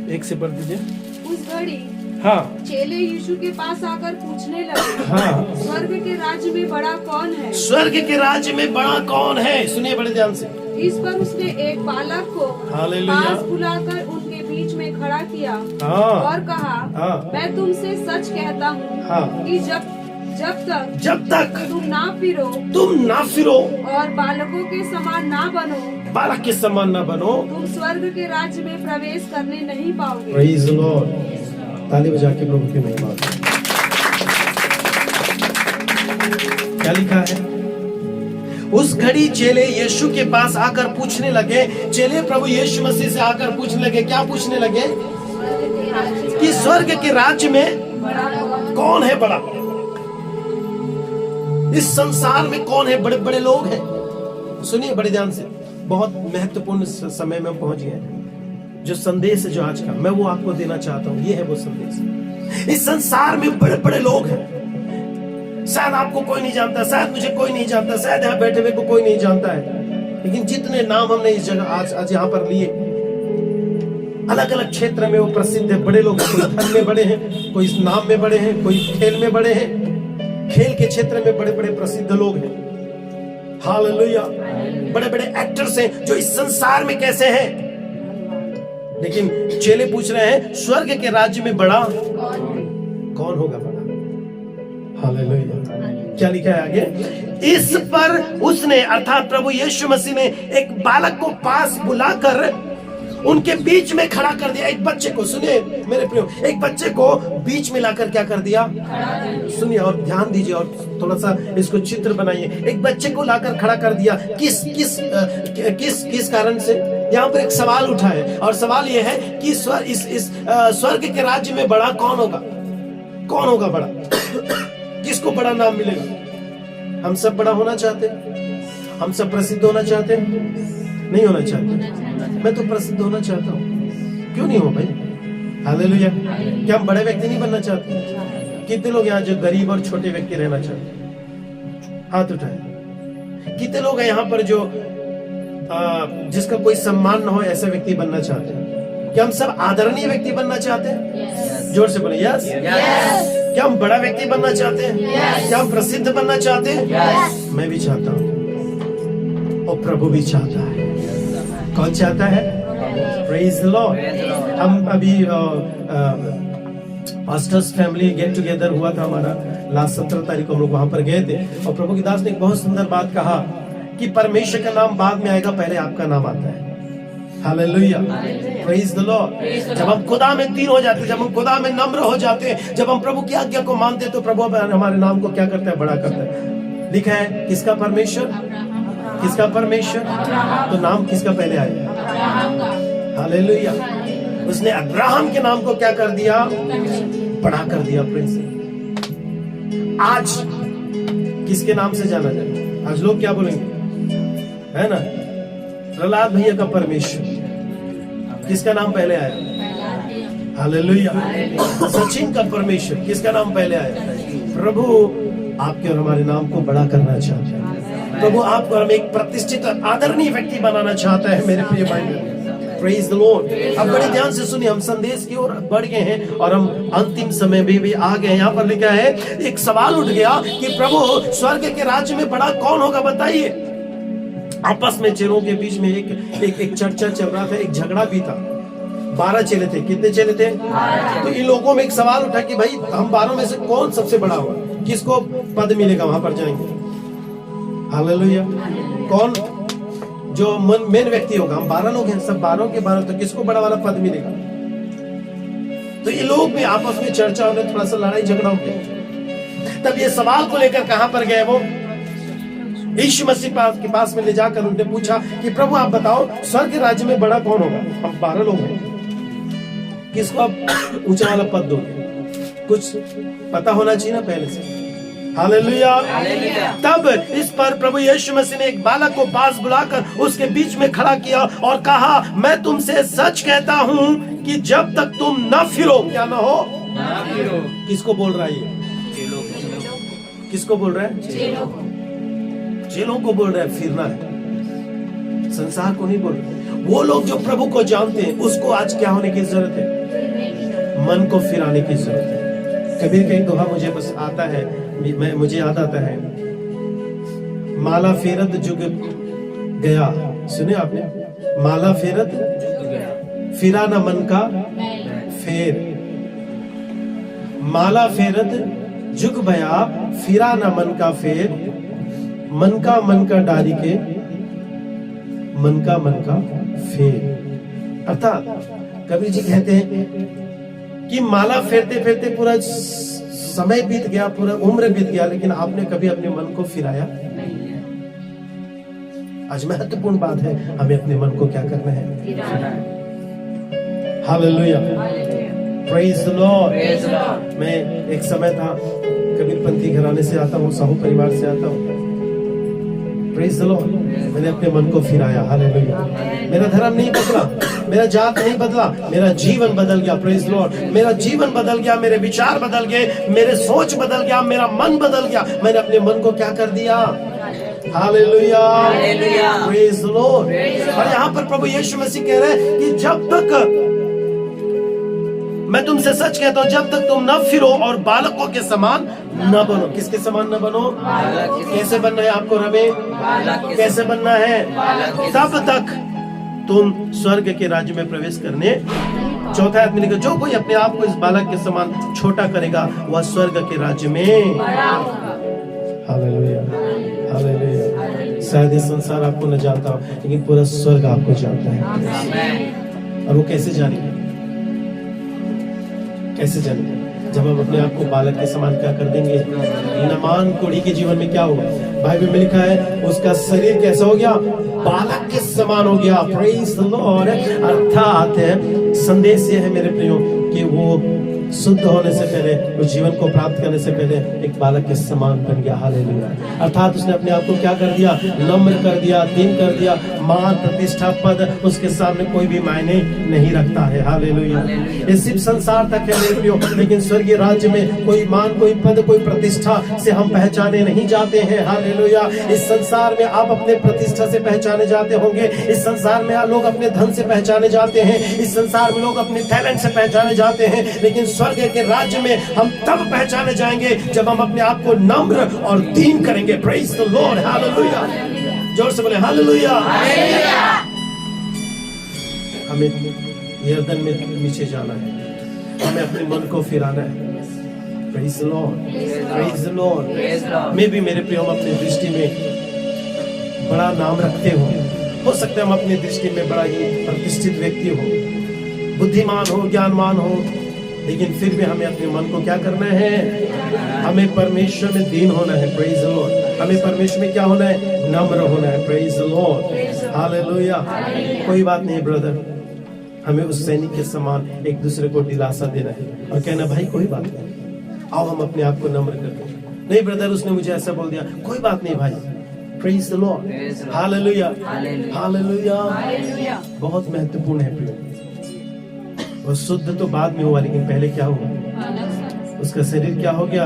एक से पढ़ दीजिए। उस घड़ी हाँ चेले यीशु के पास आकर पूछने लगे, हाँ, स्वर्ग के राज्य में बड़ा कौन है? स्वर्ग के राज्य में बड़ा कौन है? सुनिए बड़े ध्यान से। इस पर उसने एक बालक को हालेलुया। पास बुलाकर उनके बीच में खड़ा किया हाँ और कहा, हाँ। मैं तुमसे सच कहता हूँ हाँ। कि जब तक तुम ना फिरो और बालकों के समान ना बनो, बालक के समान न बनो, तुम स्वर्ग के राज्य में प्रवेश करने नहीं पाओगे। Praise the Lord. ताली बजा के प्रभु की महिमा। क्या लिखा है? उस घड़ी चेले यीशु के पास आकर पूछने लगे, चेले प्रभु यीशु मसीह से आकर पूछने लगे, क्या पूछने लगे? कि स्वर्ग के राज्य में कौन है बड़ा? इस संसार में कौन है बड़े बड़े लोग हैं? सुनिए बड़े ध्यान से, बहुत महत्वपूर्ण समय में पहुंच गए हैं। जो संदेश है जो आज का मैं वो आपको देना चाहता हूं, ये है वो संदेश। इस संसार में बड़े बड़े लोग हैं। शायद आपको कोई नहीं जानता, शायद मुझे कोई नहीं जानता, शायद यहाँ बैठे हुए को कोई नहीं जानता है, लेकिन जितने नाम हमने इस जगह आज यहाँ पर लिए, अलग अलग क्षेत्र में वो प्रसिद्ध है। बड़े लोग, कोई धन में बड़े हैं, कोई नाम में बड़े हैं, कोई खेल में बड़े हैं। खेल के क्षेत्र में बड़े बड़े प्रसिद्ध लोग हैं। हालेलुया। बड़े बड़े एक्टर्स हैं जो इस संसार में कैसे हैं, लेकिन चेले पूछ रहे हैं स्वर्ग के राज्य में बड़ा कौन होगा? बड़ा। हालेलुया। क्या लिखा है आगे? इस पर उसने अर्थात प्रभु यीशु मसीह ने एक बालक को पास बुलाकर उनके बीच में खड़ा कर दिया। एक बच्चे को, सुनिए मेरे प्रियो, एक बच्चे को बीच में लाकर क्या कर दिया? सुनिए और ध्यान दीजिए और थोड़ा सा इसको चित्र बनाइए। एक बच्चे को लाकर खड़ा कर दिया। किस किस किस किस कारण से? यहाँ पर एक सवाल उठा है और सवाल यह है कि स्वर्ग के राज्य में बड़ा कौन होगा? कौन होगा बड़ा? किसको बड़ा नाम मिलेगा? हम सब बड़ा होना चाहते हैं? हम सब प्रसिद्ध होना चाहते हैं? नहीं होना चाहते? मैं तो प्रसिद्ध होना चाहता हूँ। क्यों नहीं हो भाई? हालेलुया। क्या हम बड़े व्यक्ति नहीं बनना चाहते? कितने लोग यहाँ जो गरीब और छोटे व्यक्ति रहना चाहते हैं? हाथ उठाए। कितने लोग हैं यहाँ पर जो जिसका कोई सम्मान न हो ऐसा व्यक्ति बनना चाहते हैं? क्या हम सब आदरणीय व्यक्ति बनना चाहते हैं? जोर से बोले यस। क्या हम बड़ा व्यक्ति बनना चाहते हैं? क्या हम प्रसिद्ध बनना चाहते हैं? मैं भी चाहता हूँ और प्रभु भी चाहता है। कौन चाहता है? Praise the Lord. हम अभी पास्टर्स फैमिली गेट टुगेदर हुआ था हमारा, लास्ट 17 तारीख को हम लोग वहां पर गए थे और प्रभु की दास ने एक बहुत सुंदर बात कहा कि परमेश्वर का नाम बाद में आएगा, पहले आपका नाम आता है। हालेलुया। Praise the Lord. जब हम खुदा में दीन हो जाते हैं, जब हम खुदा में नम्र हो जाते हैं, जब हम प्रभु की आज्ञा को मानते हैं, तो प्रभु हमारे नाम को क्या करता है? बड़ा करता है। लिखा है किसका परमेश्वर? किसका परमेश्वर? तो नाम किसका पहले आया? हालेलुया। उसने अब्राहम के नाम को क्या कर दिया? बड़ा कर दिया। प्रेज़। आज किसके नाम से जाना जाए? आज लोग क्या बोलेंगे? है ना, प्रहलाद भैया का परमेश्वर। किसका नाम पहले आया? हालेलुया। सचिन का परमेश्वर। किसका नाम पहले आया? प्रभु आपके और हमारे नाम को बड़ा करना चाहता है। प्रभु आपको हम एक प्रतिष्ठित और आदरणीय व्यक्ति बनाना चाहता है मेरे प्रिय भाई। Praise the Lord. अब बड़े ध्यान से सुनिए, हम संदेश की ओर बढ़ गए हैं और हम अंतिम समय में भी आ गए। यहाँ पर लिखा है एक सवाल उठ गया कि प्रभु स्वर्ग के राज्य में बड़ा कौन होगा? बताइए। आपस में चेलों के बीच में एक चर्चा चल रहा था, एक झगड़ा भी था। 12 चेले थे। कितने चेले थे? तो इन लोगों में एक सवाल उठा कि भाई हम 12 में से कौन सबसे बड़ा होगा? किसको पद मिलेगा? वहां पर जाएंगे। हालेलुया। कौन जो मेन व्यक्ति होगा? हम 12 लोग हैं, सब 12 के 12, तो किसको बड़ा वाला पद मिलेगा? तो ये लोग भी आपस में चर्चा होने, थोड़ा सा लड़ाई झगड़ा हो गया। तब ये सवाल को लेकर कहां पर गए? वो यीशु मसीह के पास में ले जाकर उनने पूछा कि प्रभु आप बताओ स्वर्ग के राज्य में बड़ा कौन होगा? हम 12 लोग हैं, किसको आप ऊंचा वाला पद दोगे? कुछ पता होना चाहिए ना पहले से। हालेलुया। तब इस पर प्रभु यीशु मसीह ने एक बालक को पास बुलाकर उसके बीच में खड़ा किया और कहा, मैं तुमसे सच कहता हूँ कि जब तक तुम न फिरो, क्या न हो? किसको बोल रहा है ये? किसको बोल रहा है? चेलों को बोल रहा है। फिरना है, संसार को नहीं बोल रहा। वो लोग जो प्रभु को जानते हैं उसको आज क्या होने की जरूरत है? मन को फिराने की जरूरत है। कबीर का एक दोहा मुझे बस आता है, मुझे याद आता है, माला फेरत जुग गया, सुने आपने? माला फेरत फिरा न मन का फेर, माला फेरत जुग भया फिरा न मन का फेर, मन का डारी के मन का फेर। अर्थात कबीर जी कहते हैं कि माला फेरते फेरते पूरा समय बीत गया, पूरा उम्र बीत गया, लेकिन आपने कभी अपने मन को फिराया नहीं है। आज महत्वपूर्ण बात है, हमें अपने मन को क्या करना है? Hallelujah, praise the Lord. मैं एक समय था, कबीरपंथी घराने से आता हूँ, साहू परिवार से आता हूँ। Praise the Lord. मैंने अपने मन को फिराया। हालेलुया। मेरा धर्म नहीं बदला, मेरा जात नहीं बदला, मेरा जीवन बदल गया। Praise the Lord. मेरा जीवन बदल गया, मेरे विचार बदल गए, मेरे सोच बदल गया, मेरा मन बदल गया। मैंने अपने मन को क्या कर दिया? Hallelujah, praise the Lord. और यहाँ पर प्रभु यीशु मसीह कह रहे हैं कि जब तक, मैं तुमसे सच कहता हूं, जब तक तुम न फिरो और बालकों के समान न बनो। किसके समान न बनो? कैसे बनना है आपको रवे? कैसे बनना है? तब तक तुम स्वर्ग के राज्य में प्रवेश करने। चौथा आदमी लिखा, जो कोई अपने आप को इस बालक के समान छोटा करेगा वह स्वर्ग के राज्य में। Hallelujah, hallelujah. शायद ये संसार आपको न जानता हो, लेकिन पूरा स्वर्ग आपको जानता है। और वो कैसे जानेंगे? कैसे जानेंगे? जब हम अपने आप को बालक के समान क्या कर देंगे? नमान कोढ़ी के जीवन में क्या होगा? बाइबल में लिखा है उसका शरीर कैसा हो गया? बालक के समान हो गया। Praise the Lord. अर्थात संदेश ये है मेरे प्रियो कि वो शुद्ध होने से पहले, उस जीवन को प्राप्त करने से पहले एक बालक के समान बन गया। हालेलुया। अर्थात उसने अपने आप को क्या कर दिया? नम्र कर दिया, दीन कर दिया। मान, प्रतिष्ठा, पद उसके सामने कोई भी मायने नहीं रखता है। हालेलुया। ये सिर्फ संसार तक है मेरे प्रियो, लेकिन स्वर्गीय राज्य में कोई मान, कोई पद, कोई प्रतिष्ठा से हम पहचाने नहीं जाते हैं। हालेलुया। इस संसार में आप अपने प्रतिष्ठा से पहचाने जाते होंगे, इस संसार में लोग अपने धन से पहचाने जाते हैं, इस संसार में लोग अपने टैलेंट से पहचाने जाते हैं, लेकिन स्वर्ग के राज्य में हम तब पहचाने जाएंगे जब हम अपने आप को नम्र और दीन करेंगे। Praise the Lord. हालेलुया। जोर से बोले हालेलुया। हमें यरदन में नीचे जाना है, हमें अपने मन को फिराना है। Praise the Lord, praise the Lord. मैं भी मेरे प्रियो अपनी दृष्टि में बड़ा नाम रखते हो सकता है हम अपनी दृष्टि में बड़ा ही प्रतिष्ठित व्यक्ति हो, बुद्धिमान हो, ज्ञानवान हो, लेकिन फिर भी हमें अपने मन को क्या करना है? हमें परमेश्वर में दीन होना है। Praise the Lord. हमें परमेश्वर में क्या होना है? नम्र होना है। Praise the Lord. हालेलुया। कोई बात नहीं ब्रदर, हमें उस सैनिक के समान एक दूसरे को दिलासा देना है और कहना भाई कोई बात नहीं, आओ हम अपने आप को नम्र कर दें। नहीं ब्रदर उसने मुझे ऐसा बोल दिया, कोई बात नहीं भाई। Praise the Lord. Hallelujah, hallelujah. बहुत महत्वपूर्ण है प्रिय। वो शुद्ध तो बाद में हुआ, लेकिन पहले क्या हुआ? उसका शरीर क्या हो गया?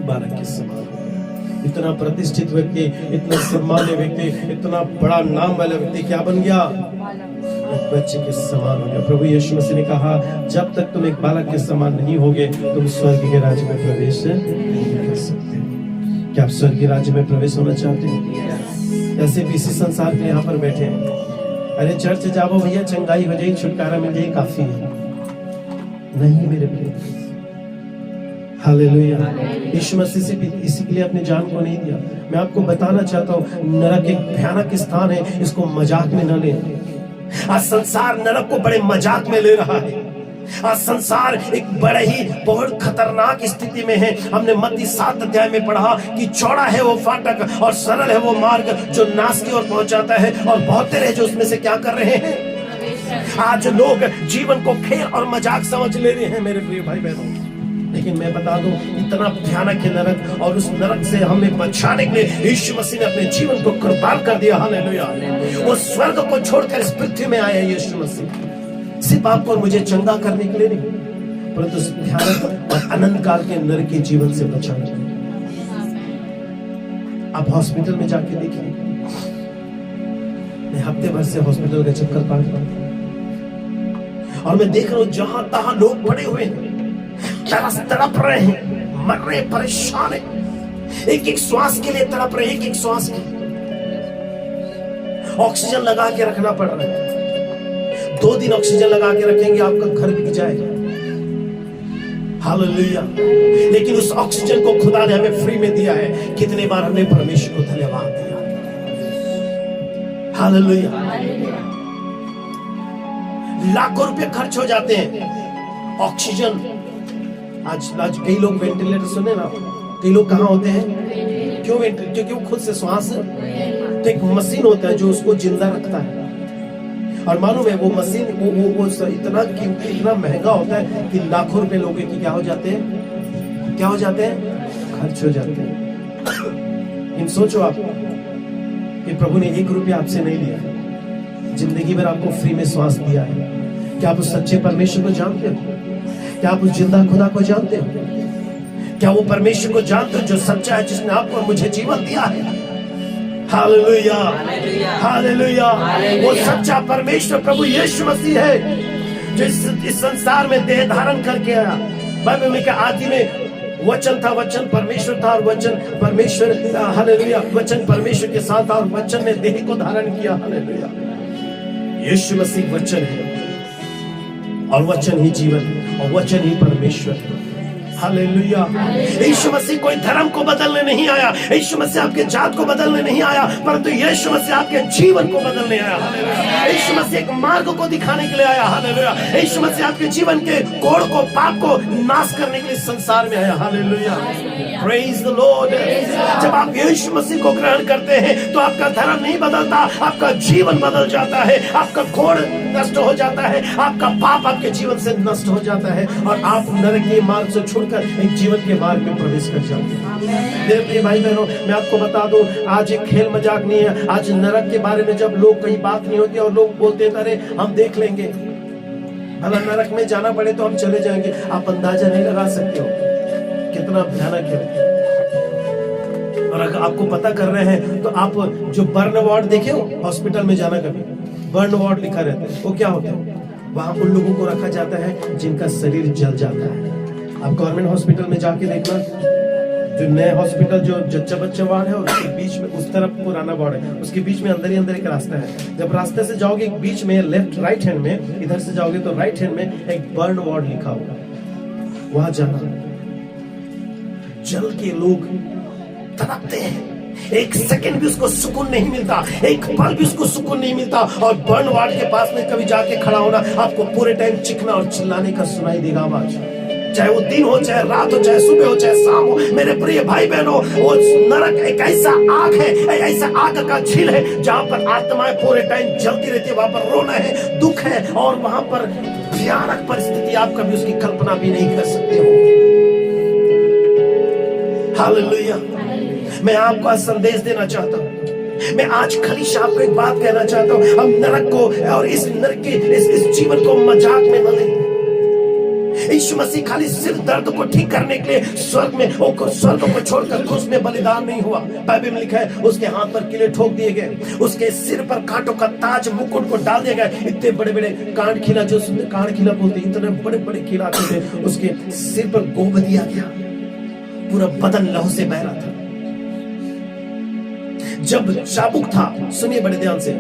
बालक के समान। इतना प्रतिष्ठित व्यक्ति, इतना सम्मान्य व्यक्ति, इतना बड़ा नाम वाला व्यक्ति क्या बन गया? एक बच्चे के समान हो गया। प्रभु यीशु मसीह ने कहा जब तक तुम एक बालक के समान नहीं होगे तुम स्वर्ग के राज्य में प्रवेश नहीं कर सकते। क्या आप स्वर्ग के राज्य में प्रवेश होना चाहते हैं? ऐसे भी इसी संसार के यहाँ पर बैठे हैं, अरे चर्च जाओ भैया, चंगाई हो जाएगी, छुटकारा मिल जाएगी, काफी है। नहीं मेरे प्रिय, हालेलुया। यीशु मसीह से इसी के लिए अपने जान को नहीं दिया। मैं आपको बताना चाहता हूँ नरक एक भयानक स्थान है, इसको मजाक में न लें। आज संसार नरक को बड़े मजाक में ले रहा है। आज संसार एक बड़े ही बहुत खतरनाक स्थिति में है। हमने मत्ती 7 अध्याय में पढ़ा कि चौड़ा है वो फाटक और सरल है वो मार्ग जो नाश की ओर पहुंचाता है, और बहुत रहे जो उसमें से क्या कर रहे हैं। आज लोग जीवन को खेल और मजाक समझ ले रहे हैं मेरे प्रिय भाई बहनों, लेकिन मैं बता दूं इतना भयानक है नरक, और उस नरक से हमें बचाने के लिए यीशु मसीह ने अपने जीवन को कुर्बान कर दिया। हालेलुया। वो स्वर्ग को छोड़कर इस पृथ्वी में आया यीशु मसीह, सिर्फ आपको और मुझे चंगा करने के लिए नहीं, परंतु भयानक और अनंत काल के नरक के जीवन से बचाने के लिए। आप हॉस्पिटल में जाके देखिए, मैं हफ्ते भर से हॉस्पिटल का चक्कर काट रहा हूं, और मैं देख रहा हूं जहां तहां लोग पड़े हुए हैं, तड़प रहे हैं, मर रहे, परेशान है, एक एक श्वास के लिए तड़प रहे, एक एक श्वास के ऑक्सीजन लगा के रखना पड़ रहा है। 2 दिन ऑक्सीजन लगा के रखेंगे, आपका घर बिक जाएगा। हालेलुया। लेकिन उस ऑक्सीजन को खुदा ने हमें फ्री में दिया है। कितने बार हमने परमेश्वर को धन्यवाद दिया। हालेलुया। लाखों रुपए खर्च हो जाते हैं ऑक्सीजन। आज कई लोग वेंटिलेटर सुने ना, कई लोग कहां होते हैं, क्यों वेंटिलेटर? क्योंकि वो खुद से श्वास, तो एक मशीन होता है जो उसको जिंदा रखता है। और मालूम है वो मशीन वो इतना कीमती, इतना महंगा होता है कि लाखों रुपए लोगों की क्या हो जाते हैं, क्या हो जाते हैं, खर्च हो जाते हैं। इन सोचो आप कि प्रभु ने 1 रुपया आपसे नहीं लिया, जिंदगी भर आपको फ्री में श्वास दिया है। क्या आप उस सच्चे परमेश्वर को जानते हो? क्या आप उस जिंदा खुदा को जानते हो? क्या वो परमेश्वर को जानते हो जो सच्चा है, जिसने आपको और मुझे जीवन दिया है? Hallelujah, hallelujah. वो सच्चा परमेश्वर प्रभु यीशु मसीह है जो इस संसार में देह धारण करके आया। बाइबल में क्या, आदि में वचन था, वचन परमेश्वर था और वचन परमेश्वर, हालेलुया, वचन परमेश्वर के साथ था और वचन ने देह को धारण किया। हालेलुया। यीशु मसीह वचन है और वचन ही जीवन और वचन ही परमेश्वर है। हालेलुया। यीशु मसीह कोई धर्म को बदलने नहीं आया, यीशु मसीह आपके जात को बदलने नहीं आया, परंतु यीशु मसीह आपके जीवन को बदलने आया। यीशु मसीह एक मार्ग को दिखाने के लिए आया। हालेलुया। यीशु मसीह आपके जीवन के कोड़ को, पाप को नाश करने के लिए संसार में आया। हालेलुया। Praise the Lord. जब आप यीशु मसीह को ग्रहण करते हैं तो आपका धर्म नहीं बदलता, आपका जीवन बदल जाता है, आपका कोड़ नष्ट हो जाता है, आपका पाप आपके जीवन से नष्ट हो जाता है और आप नरक के मार्ग से छुड़कर एक जीवन के मार्ग में प्रवेश कर जाते हैं। मेरे प्रिय भाई बहनों, मैं आपको बता दूं, आज एक खेल मजाक नहीं है। आज नरक के बारे में जब लोग, कहीं बात नहीं होती और लोग बोलते अरे हम देख लेंगे, अगर नरक में जाना पड़े तो हम चले जाएंगे। आप अंदाजा नहीं लगा सकते हो कितना भयानक है। और अगर आपको पता कर रहे हैं तो आप जो बर्न वार्ड देखे हो, हॉस्पिटल में जाना, कभी बर्न वार्ड लिखा रहता है, वो क्या होता है? वहां उन लोगों को रखा जाता है जिनका शरीर जल जाता है। आप गवर्नमेंट हॉस्पिटल में जाके देखना, जो नए हॉस्पिटल जो जच्चा बच्चा वार्ड है उसके बीच में, उस तरफ पुराना वार्ड है, उसके बीच में अंदर ही अंदर एक रास्ता है। जब रास्ते से जाओगे बीच में लेफ्ट राइट हैंड में, इधर से जाओगे तो राइट हैंड में एक बर्न वार्ड लिखा होगा, वहां जाना। जल के लोग तड़पते हैं, एक सेकंड भी उसको सुकून नहीं मिलता, एक पल भी उसको सुकून नहीं मिलता। और बर्न वार्ड के पास में कभी जाके खड़ा होना, आपको पूरे टाइम चिखना और चिल्लाने का सुनाई देगा आवाज, चाहे वो दिन हो, चाहे रात हो, चाहे सुबह हो, चाहे शाम हो। मेरे प्रिय भाई बहनों, वो नरक एक ऐसा आग है, ऐसा आग का झील है जहां पर आत्माएं पूरे टाइम जलती रहती है। वहां पर रोना है, दुख है और वहां पर भयानक परिस्थिति, आप कभी उसकी कल्पना भी नहीं कर सकते हो। हालेलुया। मैं आपको आज संदेश देना चाहता हूं, मैं आज खलीशा आपको एक बात कहना चाहता हूं, हम नरक को और इस नरक के इस जीवन को मजाक में न लें। यीशु मसीह खाली सिर दर्द को ठीक करने के लिए स्वर्ग को छोड़कर क्रूस में बलिदान नहीं हुआ। बाइबल में लिखा है उसके हाथ पर किले ठोक दिए गए, उसके सिर पर कांटों का ताज मुकुट को डाल दिया गया। इतने बड़े बड़े कांट खिला, जो कांट खिला बोलते, इतने बड़े बड़े खिलाते थे, उसके सिर पर गोब दिया गया, पूरा बदन लहू से बह रहा था। जब चाबुक था, सुनिए बड़े ध्यान से,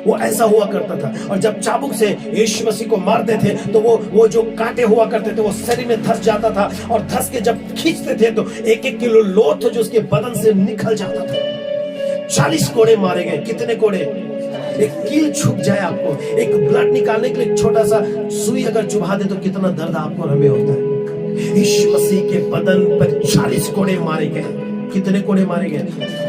वो ऐसा हुआ करता था। और जब चाबुक से यीशु मसीह को मारते थे तो वो जो कांटे हुआ करते थे वो शरीर में धस जाता था, और धस के जब खींचते थे तो 1-1 किलो लोथ जो उसके बदन से निकल जाता था। 40 कोड़े मारे गए। कितने कोड़े? एक कील छुप जाए आपको, एक ब्लड निकालने के लिए छोटा सा सुई अगर चुभा दे तो कितना दर्द आपको हमें होता है। यीशु मसीह के बदन पर 40 कोड़े मारे गए। कितने कोड़े मारे गए?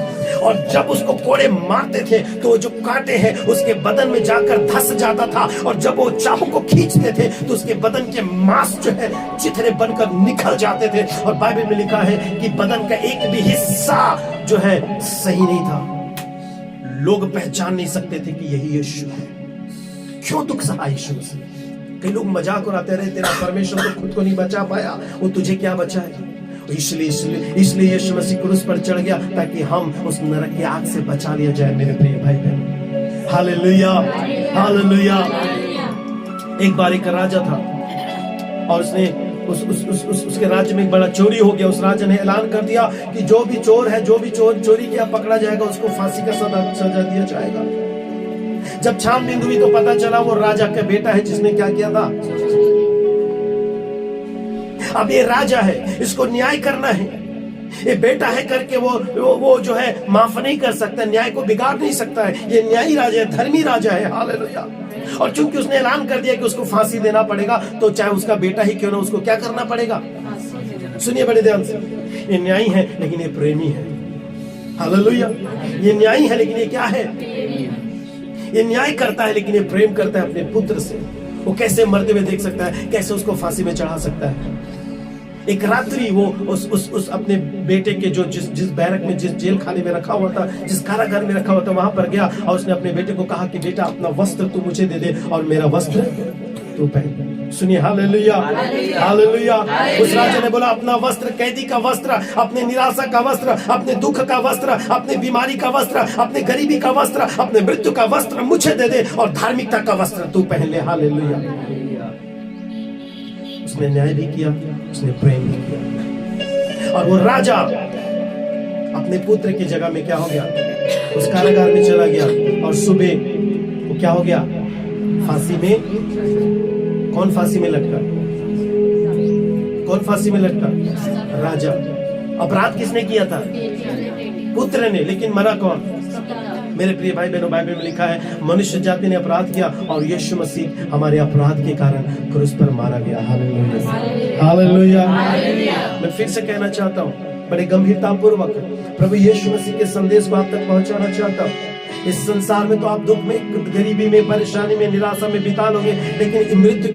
और जब उसको कोड़े मारते थे तो जो कांटे हैं उसके बदन में जाकर धस जाता था, और जब वो चाबुक को खींचते थे तो उसके बदन के मांस जो है चिथड़े बनकर निकल जाते थे। और बाइबल में लिखा है कि बदन का एक भी हिस्सा जो है सही नहीं था। लोग पहचान नहीं सकते थे कि यही यीशु है। क्यों दुख सहा यीशु से? कई लोग मजाक उड़ाते रहे, तेरा परमेश्वर तो खुद को नहीं बचा पाया, वो तुझे क्या बचाए? इसलिए यीशु मसीह क्रूस पर चढ़ गया ताकि हम उस नरक की आग से बचा लिया जाए। मेरे प्रिय भाई बहन, हालेलुया, हालेलुया। एक बार एक राजा था और उसने उसके राज्य में एक बड़ा चोरी हो गया। उस राजा ने ऐलान कर दिया कि जो भी चोर है, जो भी चोरी किया पकड़ा जाएगा, उसको फांसी का सजा दिया जाएगा। जब छानबीन हुई तो पता चला वो राजा का बेटा है जिसने क्या किया था। अब ये राजा है, इसको न्याय करना है। ये बेटा है करके वो जो है माफ नहीं कर सकता, न्याय को बिगाड़ नहीं सकता है। ये न्यायी राजा है, धर्मी राजा है। हालेलुया। और चूंकि उसने ऐलान कर दिया कि उसको फांसी देना पड़ेगा, तो चाहे उसका बेटा ही क्यों ना, उसको क्या करना पड़ेगा। सुनिए बड़े ध्यान से, ये न्यायी है लेकिन ये प्रेमी है। हालेलुया। ये न्यायी है लेकिन ये क्या है, ये न्याय करता है लेकिन ये प्रेम करता है अपने पुत्र से। वो कैसे मरते हुए देख सकता है, कैसे उसको फांसी में चढ़ा सकता है। एक रात्रि वो उस अपने बेटे के जो जिस बैरक में, जिस जेल खाने में रखा हुआ था, जिस कारागार में रखा हुआ था, वहां पर गया और उसने अपने बेटे को कहा कि बेटा अपना वस्त्र तू मुझे दे दे और मेरा वस्त्र तू पहन। सुनिए हालेलुया, हालेलुया। उस राजा ने बोला अपना वस्त्र, कैदी का वस्त्र, अपने निराशा का वस्त्र, अपने दुख का वस्त्र, अपने बीमारी का वस्त्र, अपने गरीबी का वस्त्र, अपने मृत्यु का वस्त्र मुझे दे दे और धार्मिकता का वस्त्र तू पहन ले। हालेलुया। उसने न्याय भी किया, उसने प्रेम भी किया। और वो राजा अपने पुत्र की जगह में क्या हो गया, उस कारागार में चला गया और सुबह वो क्या हो गया, फांसी में। कौन फांसी में लटका, कौन फांसी में लटका, राजा। अपराध किसने किया था, पुत्र ने, लेकिन मरा कौन। मेरे प्रिय भाई बहनों, बाइबल में लिखा है मनुष्य जाति ने अपराध किया और यीशु मसीह हमारे अपराध के कारण क्रूस पर मारा गया। Hallelujah, hallelujah. मैं फिर से कहना चाहता हूँ बड़े गंभीरता पूर्वक प्रभु यीशु मसीह के संदेश को आप तक पहुंचाना चाहता हूँ। इस संसार में तो आप दुख में, गरीबी में, परेशानी में, निराशा में बिता लोगे, लेकिन मृत्यु